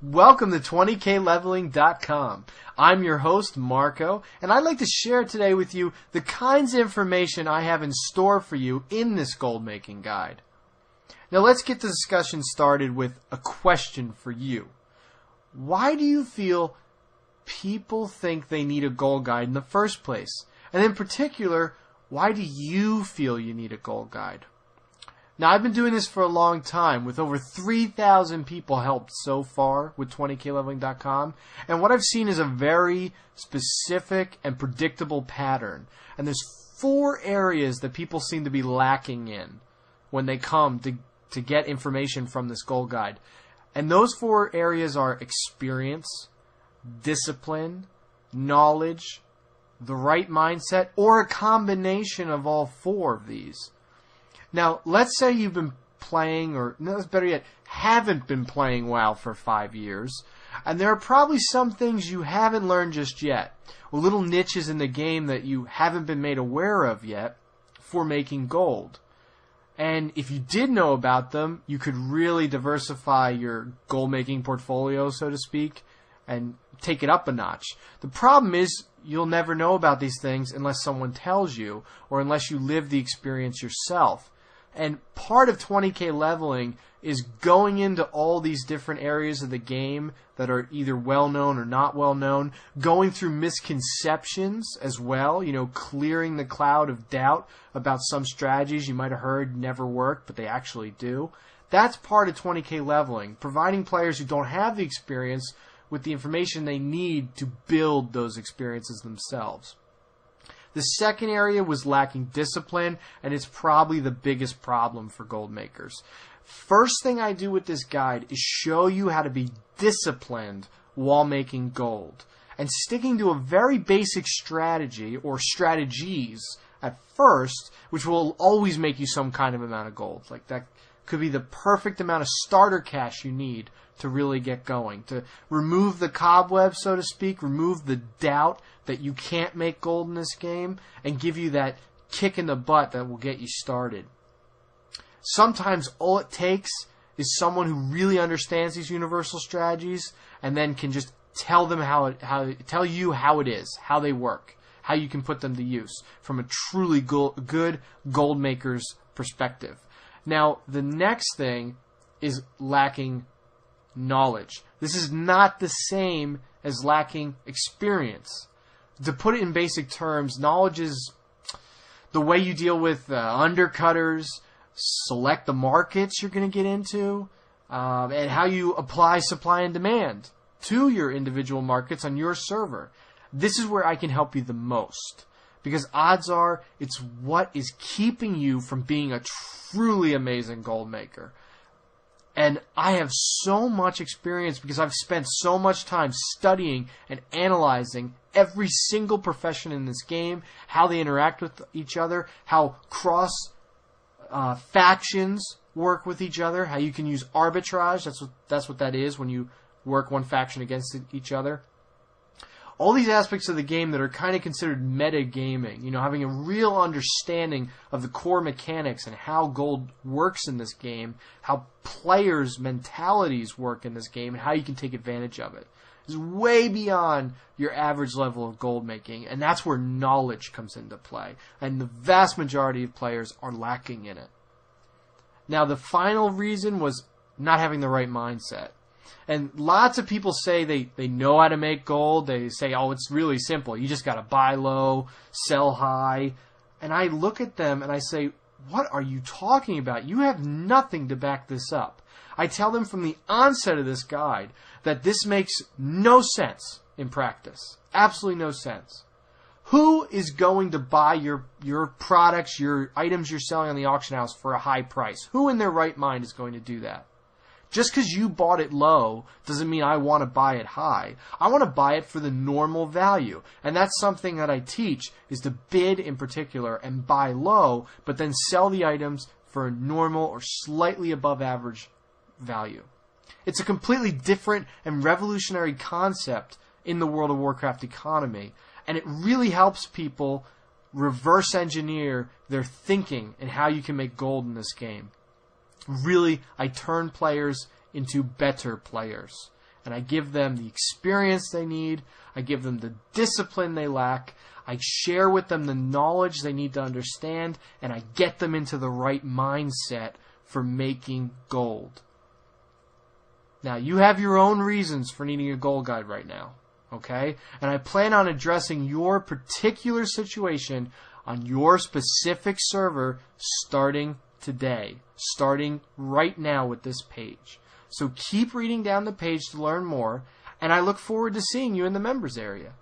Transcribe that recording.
Welcome to 20kleveling.com. I'm your host, Markco, and I'd like to share today with you the kinds of information I have in store for you in this gold making guide. Now let's get the discussion started with a question for you. Why do you feel people think they need a gold guide in the first place? And in particular, why do you feel you need a gold guide? Now, I've been doing this for a long time, with over 3,000 people helped so far with 20kleveling.com, and what I've seen is a very specific and predictable pattern. And there's 4 areas that people seem to be lacking in when they come to get information from this gold guide. And those 4 areas are experience, discipline, knowledge, the right mindset, or a combination of all 4 of these. Now, let's say you've been playing, or no, better yet, haven't been playing WoW for 5 years, and there are probably some things you haven't learned just yet, or little niches in the game that you haven't been made aware of yet for making gold. And if you did know about them, you could really diversify your gold making portfolio, so to speak, and take it up a notch. The problem is you'll never know about these things unless someone tells you, or unless you live the experience yourself. And part of 20k leveling is going into all these different areas of the game that are either well known or not well known, going through misconceptions as well, clearing the cloud of doubt about some strategies you might have heard never work, but they actually do. That's part of 20k leveling, providing players who don't have the experience with the information they need to build those experiences themselves. The second area was lacking discipline, and it's probably the biggest problem for gold makers. First thing I do with this guide is show you how to be disciplined while making gold. And sticking to a very basic strategy, or strategies at first, which will always make you some kind of amount of gold. Like that could be the perfect amount of starter cash you need to really get going, to remove the cobweb, so to speak, remove the doubt that you can't make gold in this game, and give you that kick in the butt that will get you started. Sometimes all it takes is someone who really understands these universal strategies, and then can just tell them tell you how it is, how they work, how you can put them to use from a truly good gold maker's perspective. Now, the next thing is lacking knowledge. This is not the same as lacking experience. To put it in basic terms, knowledge is the way you deal with undercutters, select the markets you're going to get into, and how you apply supply and demand to your individual markets on your server. This is where I can help you the most, because odds are it's what is keeping you from being a truly amazing gold maker. And I have so much experience because I've spent so much time studying and analyzing every single profession in this game, how they interact with each other, how factions work with each other, how you can use arbitrage. That's what that is when you work one faction against each other. All these aspects of the game that are kind of considered meta gaming, having a real understanding of the core mechanics and how gold works in this game, how players' mentalities work in this game, and how you can take advantage of it, is way beyond your average level of gold making, and that's where knowledge comes into play, and the vast majority of players are lacking in it. Now, the final reason was not having the right mindset. And lots of people say they know how to make gold. They say, oh, it's really simple. You just got to buy low, sell high. And I look at them and I say, what are you talking about? You have nothing to back this up. I tell them from the onset of this guide that this makes no sense in practice. Absolutely no sense. Who is going to buy your products, your items you're selling on the auction house for a high price? Who in their right mind is going to do that? Just because you bought it low doesn't mean I want to buy it high. I want to buy it for the normal value. And that's something that I teach, is to bid in particular and buy low, but then sell the items for a normal or slightly above average value. It's a completely different and revolutionary concept in the World of Warcraft economy. And it really helps people reverse engineer their thinking and how you can make gold in this game. Really, I turn players into better players. And I give them the experience they need. I give them the discipline they lack. I share with them the knowledge they need to understand. And I get them into the right mindset for making gold. Now, you have your own reasons for needing a gold guide right now. Okay? And I plan on addressing your particular situation on your specific server starting today. Starting right now with this page. So keep reading down the page to learn more, and I look forward to seeing you in the members area.